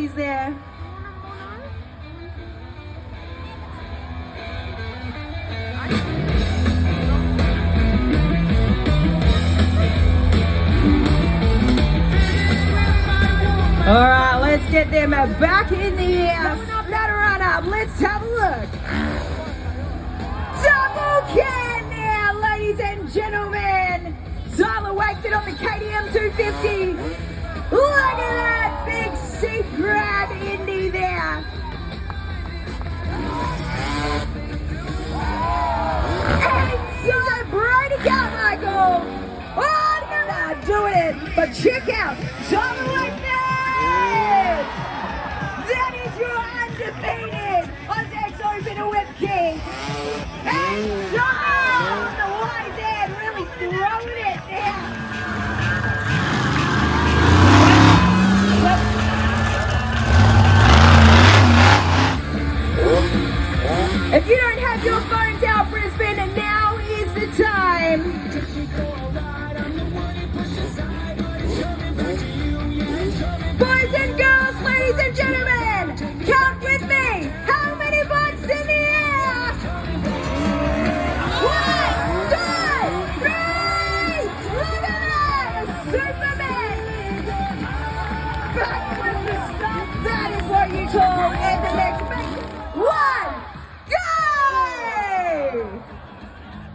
ladies there. All right, let's get them back in the air. Let her run up. Let's have a look. Double can now, ladies and gentlemen. Tyler Wakefield on the KTM 250. Look at that big seat grab Indy there. And she's a Brady Carmichael. Oh, they're not doing it. But check out Tyler Wakefield. That is your undefeated Oz Open Whip King. And John, the wise head, really throwing it there. If you don't have your phones out, Brisbane, now is the time. Boys and girls, ladies and gentlemen, count with me. How many butts in the air? 1, 2, 3. Look at that, a Superman. Backwards to stop. That is what you call FMX. 1, go!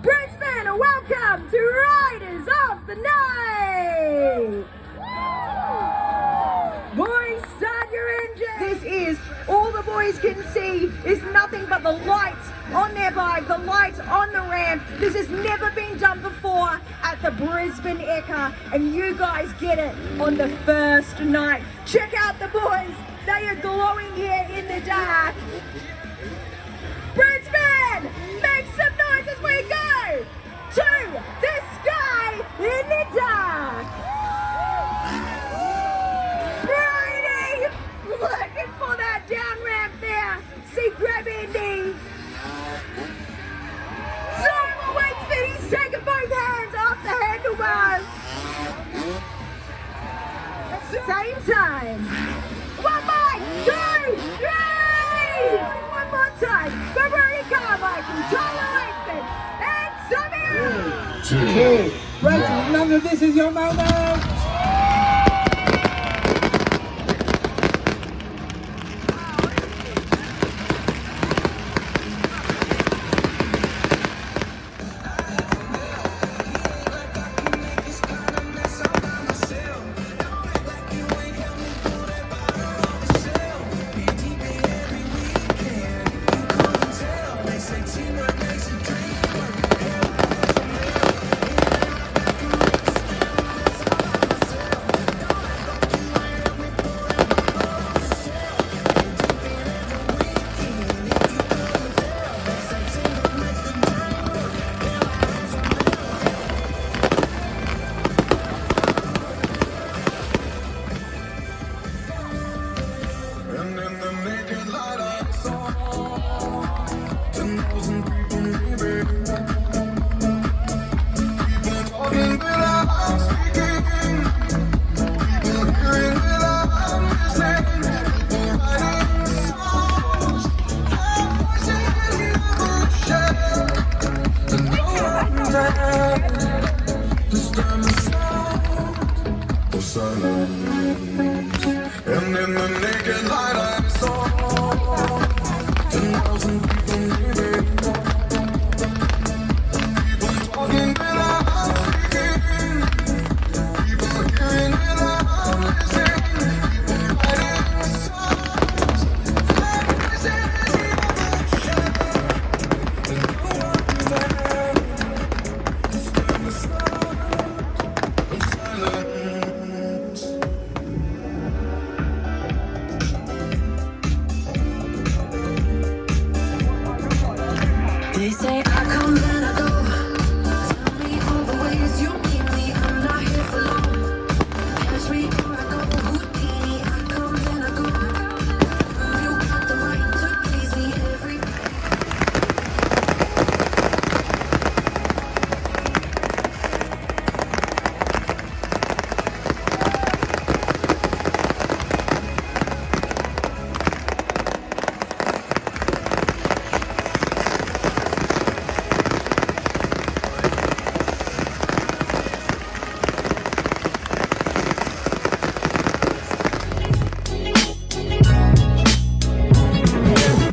Brisbane, welcome to Riders of the Night. Boys, start your engine. This is, all the boys can see is nothing but the lights on their bike, the lights on the ramp. This has never been done before at the Brisbane EKKA, and you guys get it on the first night. Check out the boys. They are glowing here in the dark. Brisbane, make some noise as we go to the sky in the dark. Looking for that down ramp there. See, grab Indy. Tyler Wakefield, he's taking both hands off the handlebars. Same time. 1 more, 2, 3. One more time. Brisbane Carmichael, Tyler Wakefield, and Samir. 2. Rachel, remember, this is your moment. And in the naked